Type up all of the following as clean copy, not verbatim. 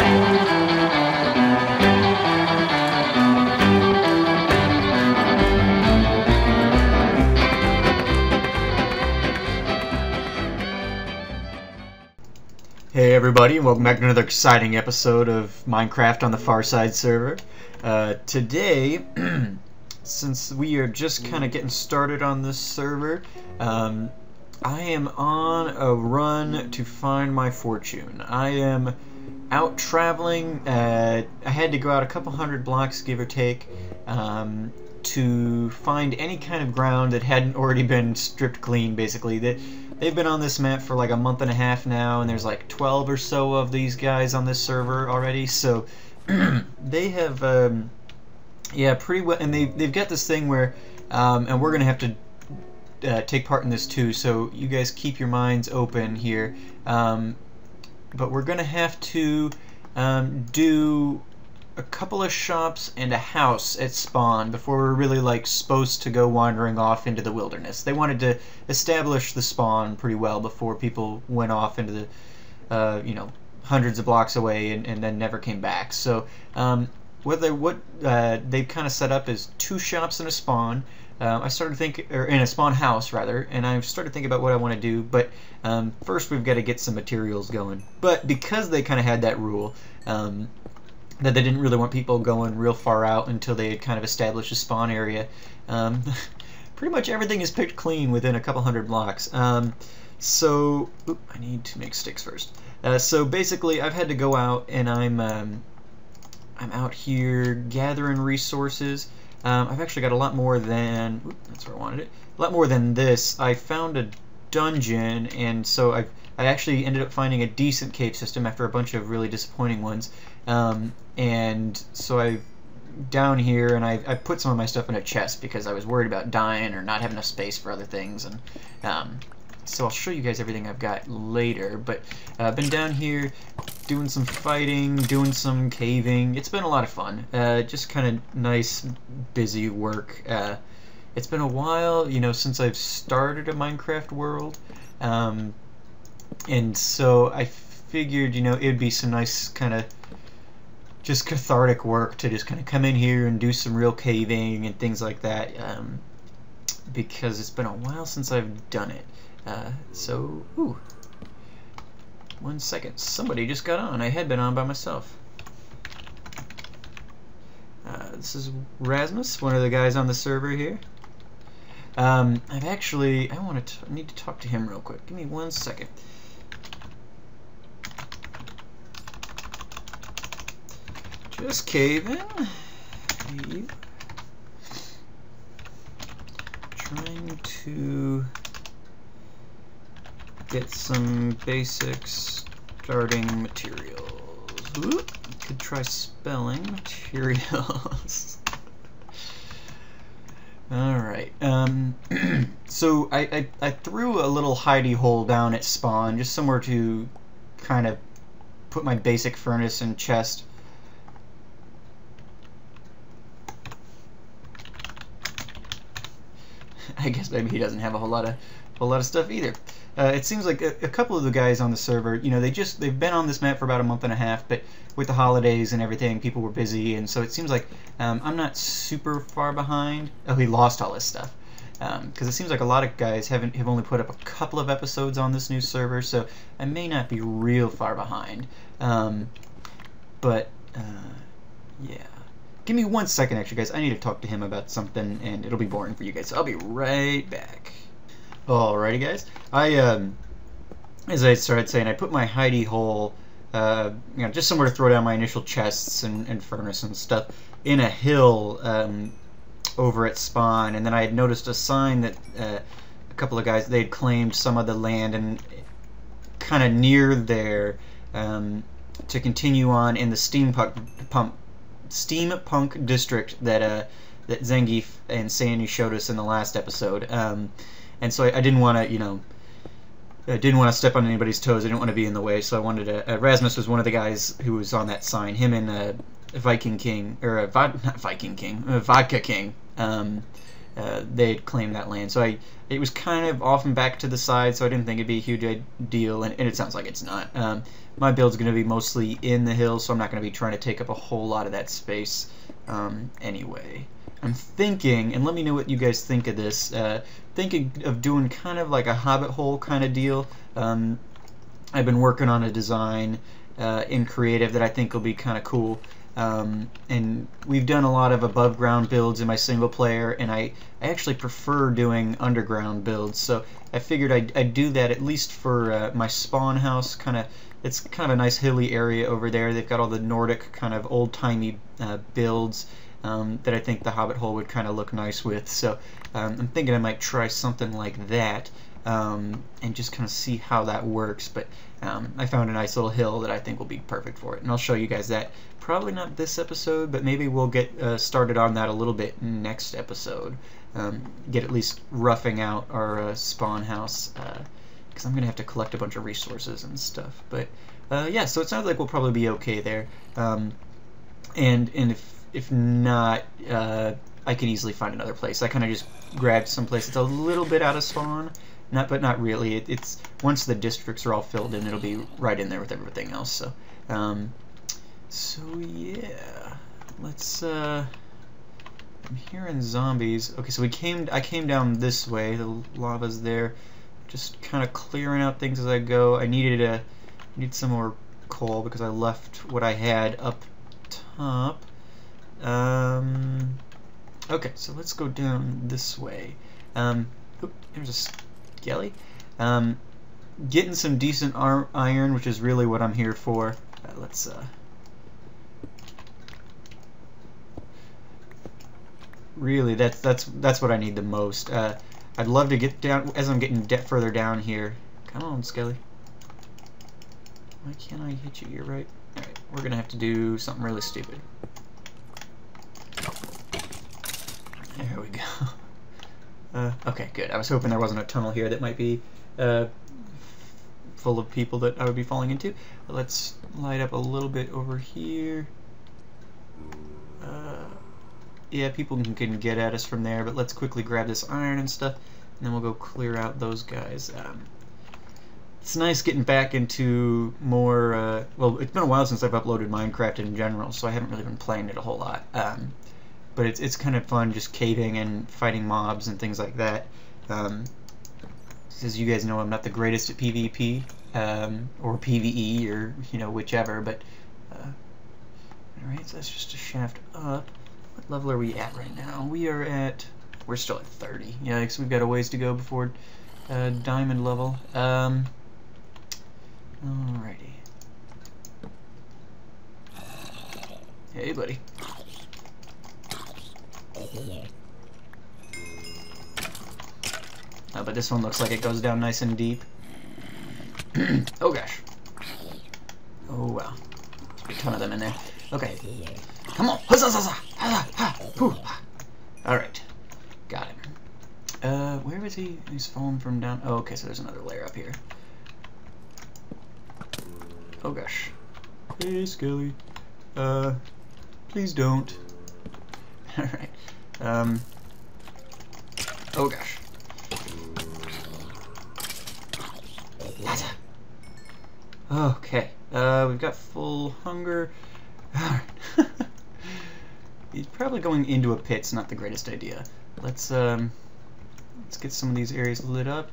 Hey everybody, and welcome back to another exciting episode of Minecraft on the Farside server. Today, since we are just kind of getting started on this server, I am on a run to find my fortune. I am out traveling. I had to go out a couple hundred blocks, give or take, to find any kind of ground that hadn't already been stripped clean, basically. They've been on this map for like a month and a half now, and there's like 12 or so of these guys on this server already, so they have, yeah, pretty well, and they've got this thing where, and we're going to have to take part in this too, so you guys keep your minds open here, but we're going to have to do a couple of shops and a house at spawn before we're really like supposed to go wandering off into the wilderness. They wanted to establish the spawn pretty well before people went off into the you know, hundreds of blocks away and then never came back. So what they've kind of set up is 2 shops and a spawn. I started thinking, or in a spawn house rather, and I started thinking about what I want to do, but first we've got to get some materials going. But because they kind of had that rule, that they didn't really want people going real far out until they had kind of established a spawn area, pretty much everything is picked clean within a couple hundred blocks. So, oop, I need to make sticks first. So basically, I've had to go out, and I'm out here gathering resources. I've actually got a lot more than, oop, that's where I wanted it, a lot more than this. I found a dungeon, and so I actually ended up finding a decent cave system after a bunch of really disappointing ones. And so I down here, and I put some of my stuff in a chest because I was worried about dying or not having enough space for other things, and so I'll show you guys everything I've got later. But I've been down here doing some fighting, doing some caving. It's been a lot of fun. Just kind of nice, busy work. It's been a while, you know, since I've started a Minecraft world, and so I figured, you know, it'd be some nice kind of just cathartic work to just kind of come in here and do some real caving and things like that, because it's been a while since I've done it. So, ooh, 1 second, somebody just got on. I had been on by myself. This is Rasmus, one of the guys on the server here. I need to talk to him real quick. Give me 1 second. Just caving. Trying to get some basic starting materials. Oop, could try spelling materials. Alright, so I threw a little hidey hole down at spawn, just somewhere to kind of put my basic furnace and chest. I guess maybe he doesn't have a whole lot of stuff either. It seems like a couple of the guys on the server, you know, they've been on this map for about a month and a half, but with the holidays and everything, people were busy, and so it seems like I'm not super far behind. Oh, he lost all his stuff, because it seems like a lot of guys have only put up a couple of episodes on this new server, so I may not be real far behind. But yeah. Give me 1 second, actually, guys. I need to talk to him about something, and it'll be boring for you guys, so I'll be right back. Alrighty, guys. As I started saying, I put my hidey hole, you know, just somewhere to throw down my initial chests and furnace and stuff, in a hill over at spawn, and then I had noticed a sign that a couple of guys, they had claimed some of the land, and kind of near there, to continue on in the steampunk district that that Zangiefx and Sandy showed us in the last episode, and so I didn't want to, you know, I didn't want to step on anybody's toes. I didn't want to be in the way, so I wanted to. Rasmus was one of the guys who was on that sign. Him and Viking King, or not Viking King, Vodka King. they had claimed that land. So it was kind of off and back to the side, so I didn't think it'd be a huge deal, and it sounds like it's not. My build's going to be mostly in the hills, so I'm not going to be trying to take up a whole lot of that space anyway. I'm thinking, and let me know what you guys think of this, thinking of doing kind of like a hobbit hole kind of deal. I've been working on a design in creative that I think will be kind of cool. And we've done a lot of above ground builds in my single player, and I actually prefer doing underground builds, so I figured I'd do that at least for my spawn house. It's kind of a nice hilly area over there. They've got all the Nordic kind of old-timey builds that I think the hobbit hole would kind of look nice with, so I'm thinking I might try something like that. And just kind of see how that works, but I found a nice little hill that I think will be perfect for it, and I'll show you guys that. Probably not this episode, but maybe we'll get started on that a little bit next episode. Get at least roughing out our spawn house, because I'm going to have to collect a bunch of resources and stuff. But yeah, so it sounds like we'll probably be okay there. And if not, I could easily find another place. I kind of just grabbed some place that's a little bit out of spawn. But not really. It's once the districts are all filled in, it'll be right in there with everything else. So, so yeah, let's. I'm hearing zombies. Okay, so I came down this way. The lava's there. Just kind of clearing out things as I go. I need some more coal because I left what I had up top. Okay, so let's go down this way. Oop, there's a skelly. Getting some decent iron, which is really what I'm here for. Let's really that's what I need the most. I'd love to get down as I'm getting further down here. Come on, skelly. Why can't I hit you? You're right. All right, we're gonna have to do something really stupid. There we go. Okay, good. I was hoping there wasn't a tunnel here that might be full of people that I would be falling into. But let's light up a little bit over here. Yeah, people can get at us from there, but let's quickly grab this iron and stuff, and then we'll go clear out those guys. It's nice getting back into more, well, it's been a while since I've uploaded Minecraft in general, so I haven't really been playing it a whole lot. But it's kind of fun just caving and fighting mobs and things like that. As you guys know, I'm not the greatest at PvP, or PvE, or, you know, whichever, but, alright, so that's just a shaft up. What level are we at right now? We're still at 30. Yeah, because we've got a ways to go before diamond level. Alrighty. Hey, buddy. But this one looks like it goes down nice and deep. Oh gosh. Oh wow. There's a ton of them in there. Okay. Come on. Alright. Got him. Where was he? He's falling from down. Oh, okay, so there's another layer up here. Oh gosh. Hey, Skelly. Please don't. Alright. Oh gosh. Okay. We've got full hunger. He's probably going into a pit's not the greatest idea. Let's get some of these areas lit up.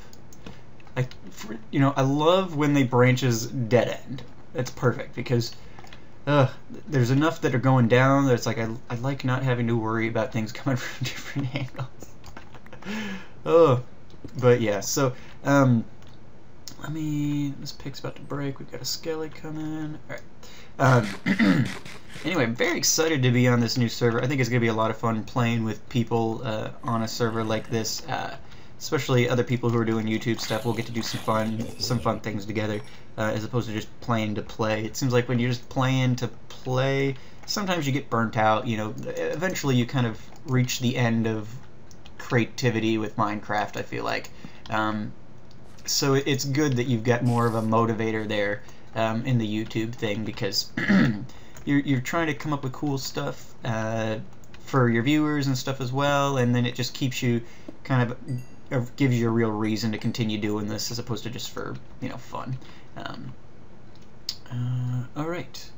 You know, I love when they branches dead end. That's perfect because there's enough that are going down that it's like I like not having to worry about things coming from different angles. Oh, but yeah. So this pig's about to break. We've got a skelly coming. All right. Anyway, I'm very excited to be on this new server. I think it's going to be a lot of fun playing with people on a server like this, especially other people who are doing YouTube stuff. We'll get to do some fun things together, as opposed to just playing to play. It seems like when you're just playing to play, sometimes you get burnt out. You know, eventually you kind of reach the end of creativity with Minecraft, I feel like. So it's good that you've got more of a motivator there in the YouTube thing, because you're trying to come up with cool stuff for your viewers and stuff as well, and then it just keeps you kind of gives you a real reason to continue doing this as opposed to just for, you know, fun. All right.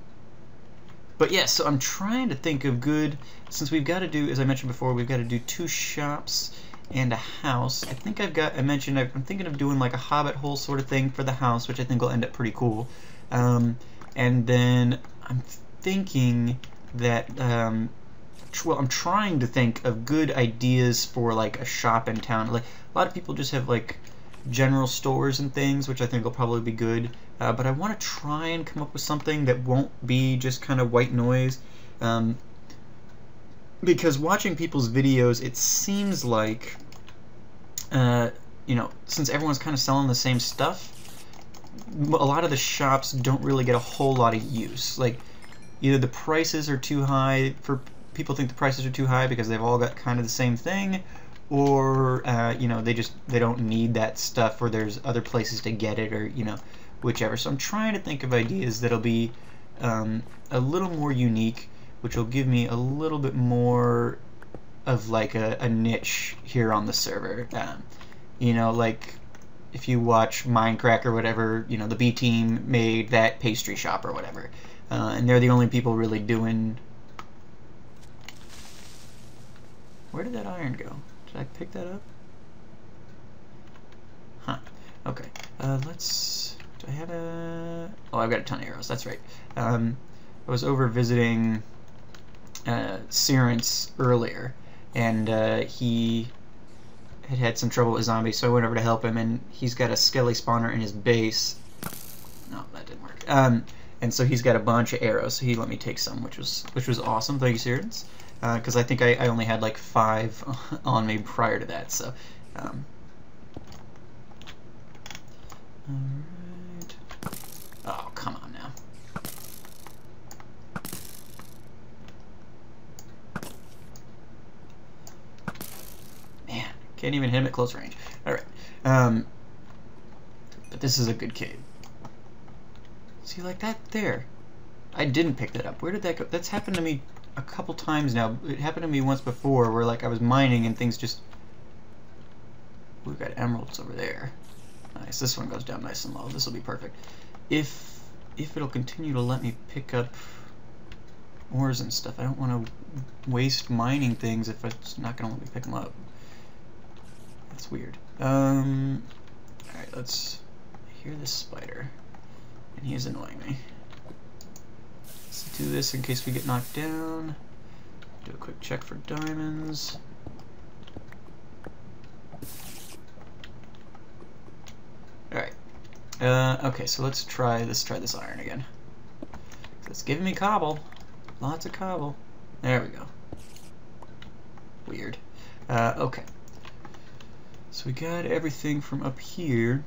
But yeah, so I'm trying to think of good, since we've got to do, as I mentioned before, we've got to do 2 shops and a house. I think I'm thinking of doing like a hobbit hole sort of thing for the house, which I think will end up pretty cool. And then I'm thinking that, well, I'm trying to think of good ideas for like a shop in town. Like a lot of people just have like general stores and things, which I think will probably be good. But I want to try and come up with something that won't be just kind of white noise. Because watching people's videos, it seems like, you know, since everyone's kind of selling the same stuff, a lot of the shops don't really get a whole lot of use. Like, either the prices are too high, people think the prices are too high because they've all got kind of the same thing, or, you know, they don't need that stuff, or there's other places to get it, or, you know, whichever. So I'm trying to think of ideas that'll be a little more unique, which will give me a little bit more of like a niche here on the server. You know, like if you watch Minecraft or whatever, you know, the B team made that pastry shop or whatever, and they're the only people really doing. Where did that iron go? Did I pick that up? Huh. Okay. Let's. Do I have a? Oh, I've got a ton of arrows. That's right. I was over visiting Sirens earlier, and he had some trouble with zombies, so I went over to help him, and he's got a skelly spawner in his base. No, that didn't work. And so he's got a bunch of arrows, so he let me take some, which was awesome. Thank you, Sirens. Because I think I only had like 5 on me prior to that, so. Alright. Oh, come on now. Man, can't even hit him at close range. Alright. But this is a good cave. See, like that there. I didn't pick that up. Where did that go? That's happened to me a couple times now. It happened to me once before where like I was mining and things just... We've got emeralds over there. Nice. This one goes down nice and low. This will be perfect. If it'll continue to let me pick up ores and stuff. I don't want to waste mining things if it's not going to let me pick them up. That's weird. Alright, let's hear this spider. And he is annoying me. Let's do this in case we get knocked down. Do a quick check for diamonds. Alright. Okay, so let's try this iron again. It's giving me cobble. Lots of cobble. There we go. Weird. Okay. So we got everything from up here.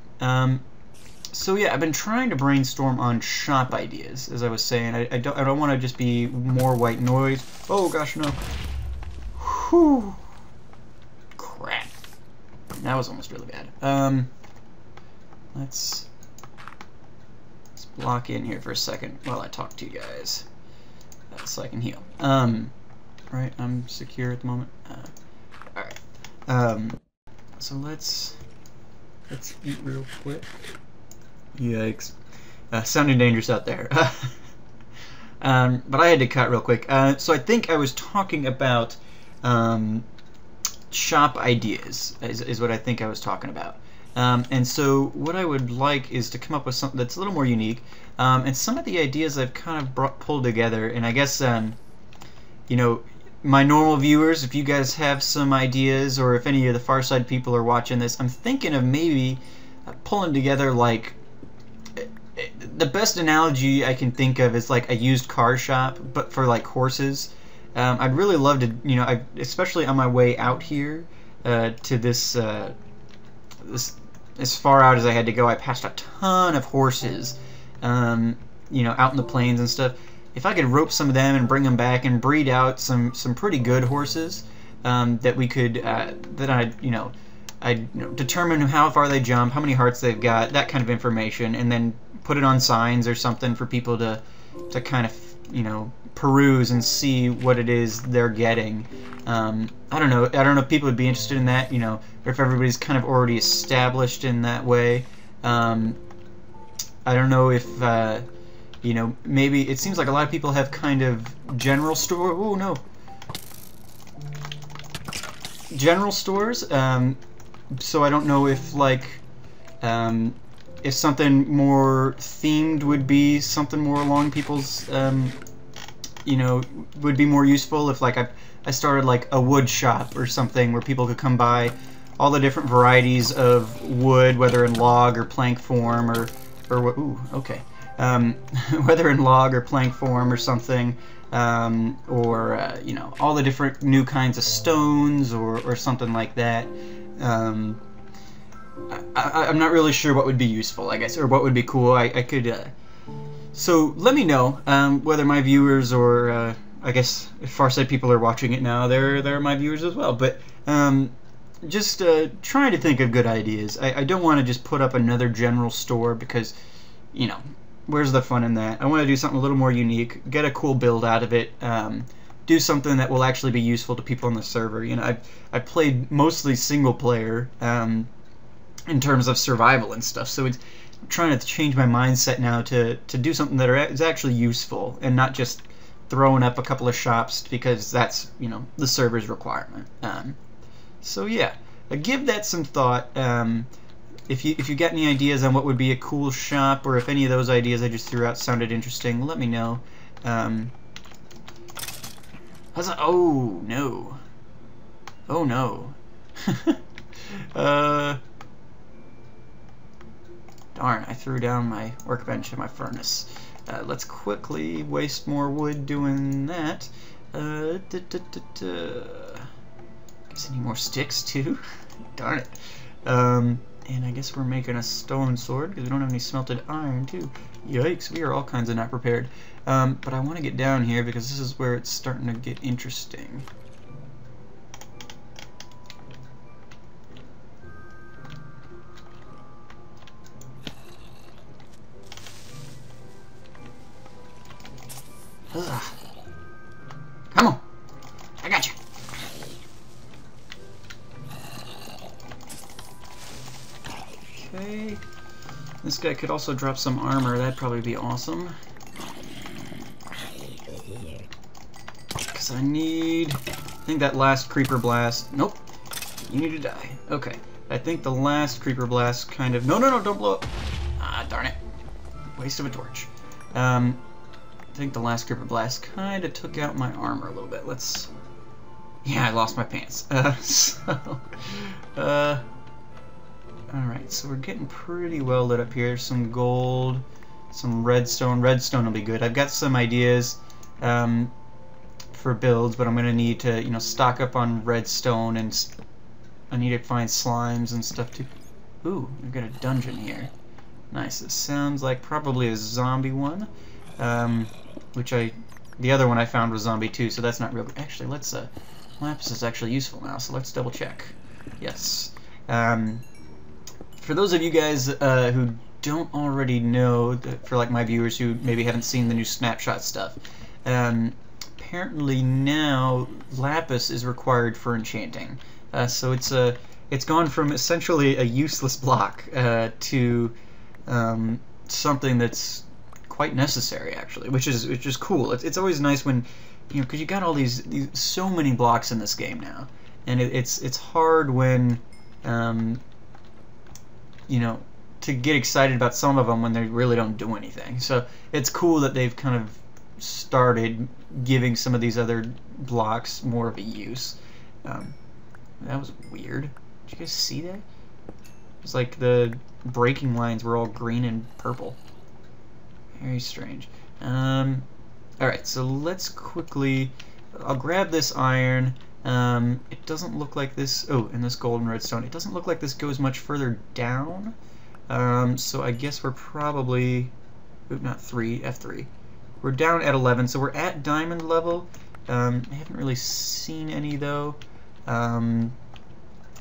So yeah, I've been trying to brainstorm on shop ideas, as I was saying. I don't want to just be more white noise. Oh gosh, no. Whew. Crap. That was almost really bad. Let's block in here for a second while I talk to you guys, so I can heal. Right, I'm secure at the moment. All right. So let's eat real quick. Yikes. Sounding dangerous out there. But I had to cut real quick. So I think I was talking about shop ideas, is what I think I was talking about. And so what I would like is to come up with something that's a little more unique. And some of the ideas I've kind of pulled together, and I guess, you know, my normal viewers, if you guys have some ideas, or if any of the Farside people are watching this, I'm thinking of maybe pulling together, like, the best analogy I can think of is like a used car shop, but for like horses. I'd really love to, you know, especially on my way out here to this, as far out as I had to go, I passed a ton of horses, you know, out in the plains and stuff. If I could rope some of them and bring them back and breed out some pretty good horses, that we could, that I'd, you know, determine how far they jump, how many hearts they've got, that kind of information, and then put it on signs or something for people to kind of, you know, peruse and see what it is they're getting. I don't know if people would be interested in that, you know, or if everybody's kind of already established in that way. I don't know if, you know, maybe it seems like a lot of people have kind of general store. Oh no, general stores. So I don't know if like if something more themed would be something more along people's you know, would be more useful. If like I started like a wood shop or something where people could come buy all the different varieties of wood, whether in log or plank form or what. Ooh, okay. Whether in log or plank form or something, or you know, all the different new kinds of stones or something like that. I'm not really sure what would be useful, I guess, or what would be cool. I could. So let me know whether my viewers or I guess if Farside people are watching it now, they're my viewers as well. But just trying to think of good ideas. I don't want to just put up another general store because, you know, where's the fun in that? I want to do something a little more unique, get a cool build out of it, do something that will actually be useful to people on the server. You know, I've played mostly single player in terms of survival and stuff, so I'm trying to change my mindset now to do something that is actually useful and not just throwing up a couple of shops because that's, you know, the server's requirement. So yeah, give that some thought. If you got any ideas on what would be a cool shop, or if any of those ideas I just threw out sounded interesting, let me know. Oh no! Oh no! Darn! I threw down my workbench and my furnace. Let's quickly waste more wood doing that. Guess I need more sticks too. Darn it. And I guess we're making a stone sword because we don't have any smelted iron too. Yikes, we are all kinds of not prepared. But I want to get down here because this is where it's starting to get interesting. Ugh. Come on, I got you. Okay, this guy could also drop some armor. That'd probably be awesome. Because I think that last creeper blast. Nope, you need to die. Okay, I think the last creeper blast kind of. No, don't blow up. Ah, darn it. Waste of a torch. I think the last creeper blast kind of took out my armor a little bit. Yeah, I lost my pants. Alright, so we're getting pretty well lit up here. Some gold, some redstone. Redstone will be good. I've got some ideas for builds, but I'm going to need to, you know, stock up on redstone, and I need to find slimes and stuff too. Ooh, we've got a dungeon here. Nice. It sounds like probably a zombie one. Which the other one I found was zombie too, so that's not real. Actually, let's lapis is actually useful now, so let's double check. Yes. For those of you guys who don't already know, for like my viewers who maybe haven't seen the new snapshot stuff, apparently now lapis is required for enchanting. So it's gone from essentially a useless block to something that's quite necessary, actually, which is cool. It's always nice when, you know, because you got all these so many blocks in this game now, and it's hard when you know, to get excited about some of them when they really don't do anything. So it's cool that they've kind of started giving some of these other blocks more of a use. That was weird. Did you guys see that? It's like the breaking lines were all green and purple. Very strange. Alright, so let's quickly... I'll grab this iron. It doesn't look like this... Oh, and this gold and redstone. It doesn't look like this goes much further down. So I guess we're probably... Oop, not 3, F3. We're down at 11, so we're at diamond level. I haven't really seen any, though.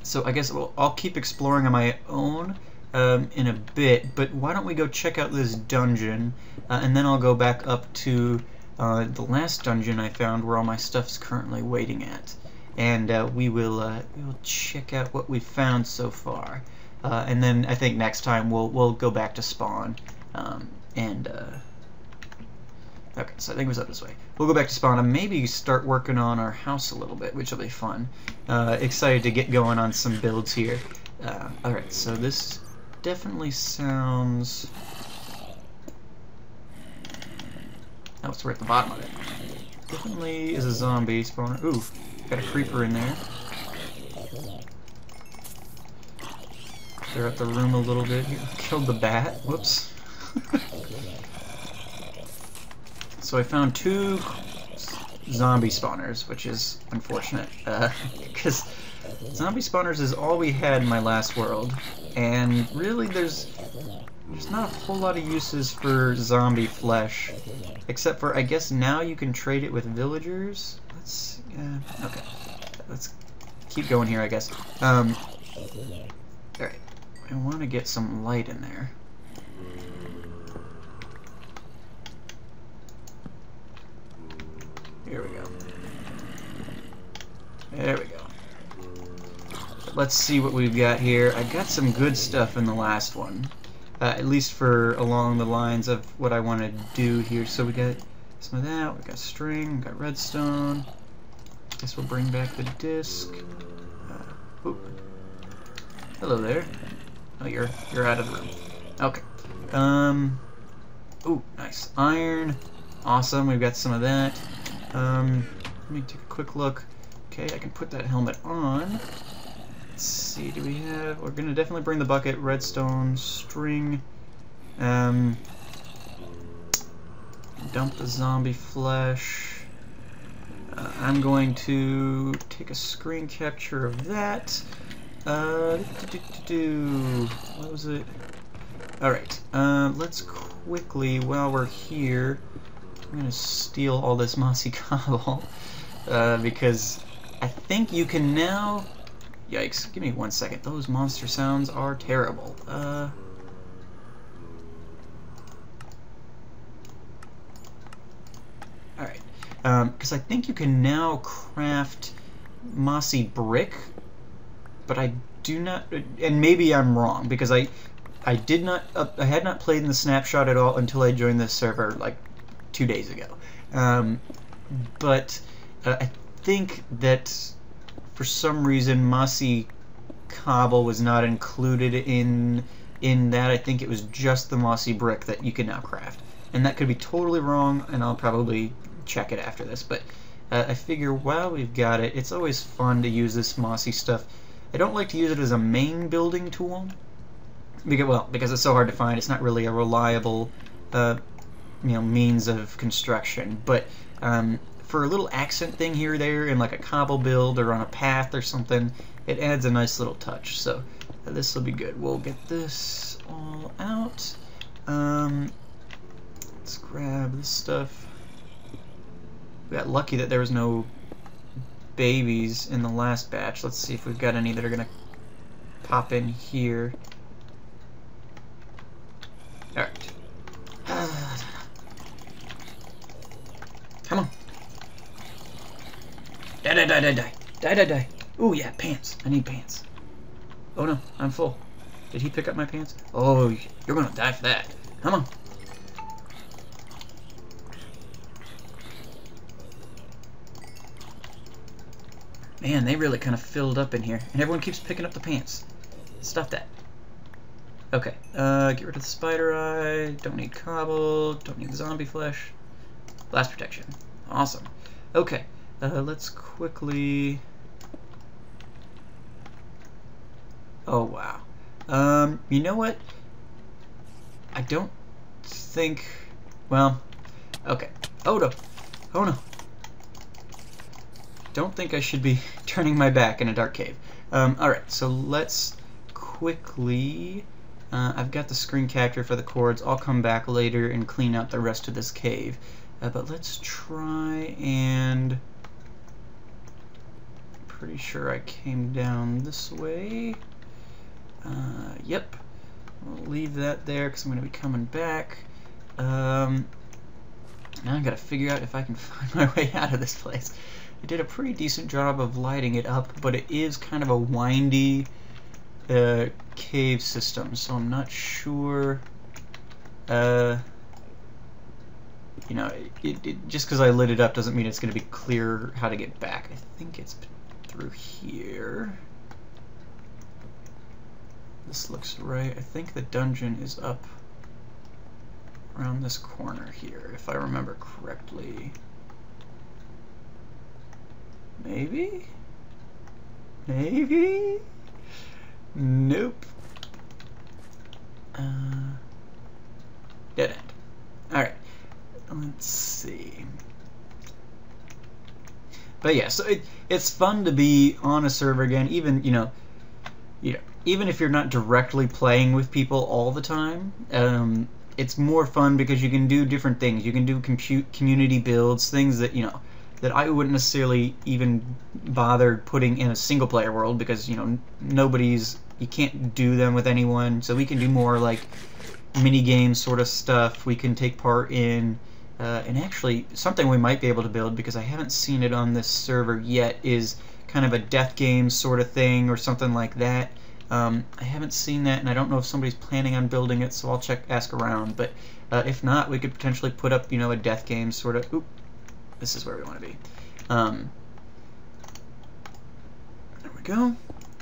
So I guess I'll keep exploring on my own in a bit, but why don't we go check out this dungeon, and then I'll go back up to the last dungeon I found where all my stuff's currently waiting at. And we will check out what we've found so far. And then I think next time we'll go back to spawn. Okay, so I think it was up this way. We'll go back to spawn and maybe start working on our house a little bit, which will be fun. Excited to get going on some builds here. Alright, so this definitely sounds... Oh, it's right at the bottom of it. Definitely is a zombie spawner. Ooh, got a creeper in there. Clear out the room a little bit here. Killed the bat. Whoops. So I found 2 zombie spawners, which is unfortunate, because zombie spawners is all we had in my last world, and really there's not a whole lot of uses for zombie flesh, except for I guess now you can trade it with villagers. Okay, let's keep going here, I guess. Alright, I want to get some light in there. Here we go. There we go. Let's see what we've got here. I got some good stuff in the last one. At least for along the lines of what I want to do here. So we got some of that. We got string. We got redstone. Guess we'll bring back the disc. Hello there. Oh, you're out of the room. Okay. Ooh, nice. Iron. Awesome. We've got some of that. Let me take a quick look. Okay, I can put that helmet on. Let's see, do we have... We're gonna definitely bring the bucket, redstone, string. Dump the zombie flesh. I'm going to take a screen capture of that. What was it? Alright, let's quickly, while we're here, I'm gonna steal all this mossy cobble, because I think you can now... Yikes, give me 1 second. Those monster sounds are terrible. Alright, because I think you can now craft mossy brick, but I do not... And maybe I'm wrong, because I did not... I had not played in the snapshot at all until I joined this server, like, 2 days ago. But I think that for some reason mossy cobble was not included in that. I think it was just the mossy brick that you can now craft. And that could be totally wrong, and I'll probably check it after this. But I figure while we've got it, it's always fun to use this mossy stuff. I don't like to use it as a main building tool. Because it's so hard to find. It's not really a reliable means of construction, but for a little accent thing here or there in like a cobble build or on a path or something, it adds a nice little touch. So this will be good. We'll get this all out. Let's grab this stuff. We got lucky that there was no babies in the last batch. Let's see if we've got any that are gonna pop in here. Alright. Come on. Die. Ooh, yeah, pants. I need pants. Oh no, I'm full. Did he pick up my pants? Oh, you're gonna die for that. Come on. Man, they really kind of filled up in here. And everyone keeps picking up the pants. Stop that. Okay, get rid of the spider eye. Don't need cobble. Don't need zombie flesh. Blast protection. Awesome. Okay, let's quickly... Oh, wow. You know what? I don't think... Well, okay. Oh, no. Oh, no. Don't think I should be turning my back in a dark cave. Alright, so let's quickly... I've got the screen capture for the cords. I'll come back later and clean out the rest of this cave. But let's try and... Pretty sure I came down this way. Yep. We'll leave that there because I'm going to be coming back. Now I gotta figure out if I can find my way out of this place. I did a pretty decent job of lighting it up, but it is kind of a windy cave system, so I'm not sure. You know, just because I lit it up doesn't mean it's going to be clear how to get back. I think it's through here. This looks right. I think the dungeon is up around this corner here, if I remember correctly. Maybe? Maybe? Nope. Dead end. Alright. Let's see. But yeah, so it's fun to be on a server again, even, you know, even if you're not directly playing with people all the time. It's more fun because you can do different things. You can do community builds, things that, you know, that I wouldn't necessarily even bother putting in a single player world because, you know, you can't do them with anyone. So we can do more like mini game sort of stuff we can take part in. And actually, something we might be able to build, because I haven't seen it on this server yet, is kind of a death game sort of thing or something like that. I haven't seen that, and I don't know if somebody's planning on building it, so I'll ask around. But if not, we could potentially put up, you know, a death game sort of. Oop, this is where we want to be. There we go.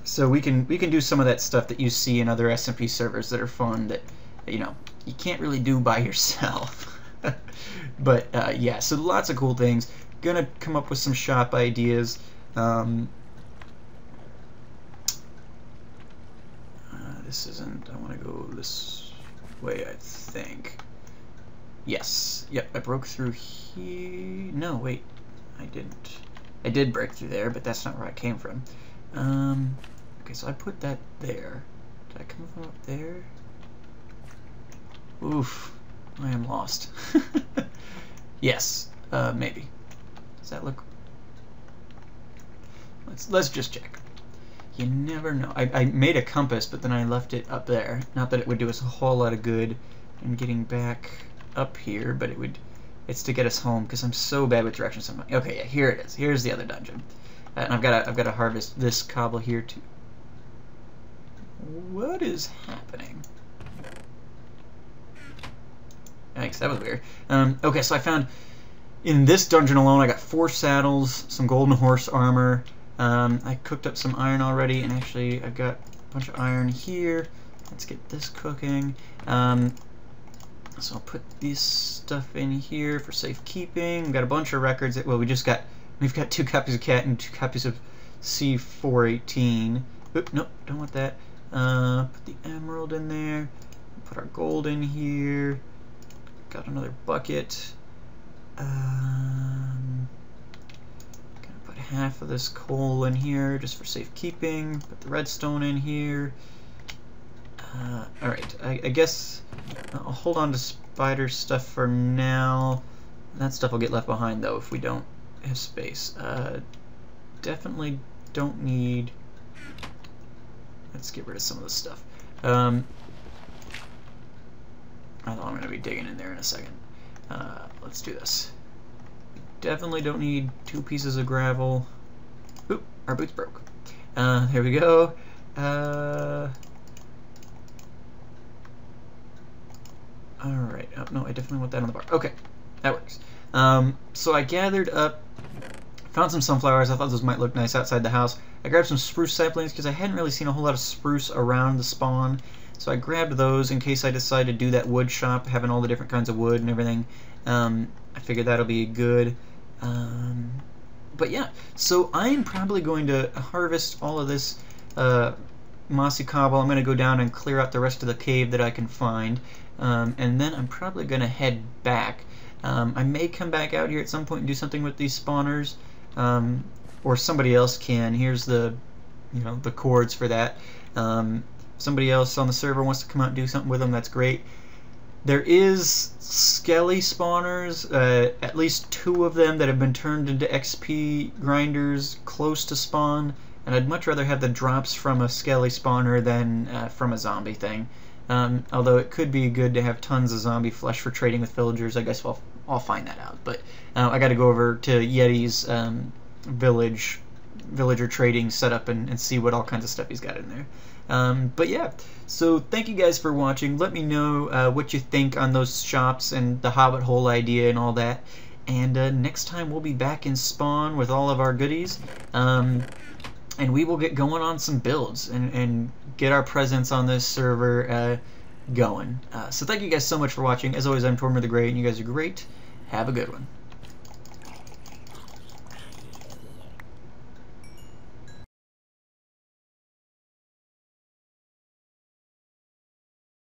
So we can do some of that stuff that you see in other SMP servers that are fun that, you know, you can't really do by yourself. But yeah, so lots of cool things. Gonna come up with some shop ideas. This isn't. I want to go this way, I think. Yes. Yep. I broke through here. No, wait. I didn't. I did break through there, but that's not where I came from. Okay, so I put that there. Did I come from up there? Oof. I am lost. Yes. Maybe. Does that look? Let's just check. You never know. I made a compass, but then I left it up there. Not that it would do us a whole lot of good in getting back up here, but it's to get us home, because I'm so bad with directions. Okay, yeah, here it is. Here's the other dungeon. And I've got to harvest this cobble here too. What is happening? Thanks, that was weird. Okay, so I found, in this dungeon alone, I got 4 saddles, some golden horse armor. I cooked up some iron already, and actually I've got a bunch of iron here. Let's get this cooking. So I'll put this stuff in here for safekeeping. We've got a bunch of records. Well, we've got 2 copies of Cat and 2 copies of C418. Oop, nope, don't want that. Put the emerald in there. Put our gold in here. Got another bucket. Gonna put half of this coal in here just for safekeeping. Put the redstone in here. Alright, I guess I'll hold on to spider stuff for now. That stuff will get left behind though if we don't have space. Definitely don't need. Let's get rid of some of this stuff. I thought I'm going to be digging in there in a second. Let's do this. Definitely don't need 2 pieces of gravel. Oop, our boots broke. There we go. Alright. Oh, no, I definitely want that on the bar. Okay, that works. So I gathered up, found some sunflowers. I thought those might look nice outside the house. I grabbed some spruce saplings because I hadn't really seen a whole lot of spruce around the spawn. So I grabbed those in case I decide to do that wood shop, having all the different kinds of wood and everything. I figured that'll be good. But yeah, so I'm probably going to harvest all of this mossy cobble. I'm going to go down and clear out the rest of the cave that I can find. And then I'm probably going to head back. I may come back out here at some point and do something with these spawners. Or somebody else can. Here's the, the cords for that. Somebody else on the server wants to come out and do something with them, that's great. There is skelly spawners, at least 2 of them that have been turned into XP grinders close to spawn, and I'd much rather have the drops from a skelly spawner than from a zombie thing. Although it could be good to have tons of zombie flesh for trading with villagers. I guess I'll find that out. But I got to go over to Yeti's villager trading setup and see what all kinds of stuff he's got in there. But yeah, so thank you guys for watching. Let me know what you think on those shops and the Hobbit hole idea and all that. And next time we'll be back in spawn with all of our goodies. And we will get going on some builds and get our presence on this server going. So thank you guys so much for watching. As always, I'm Tormer the Great, and you guys are great. Have a good one.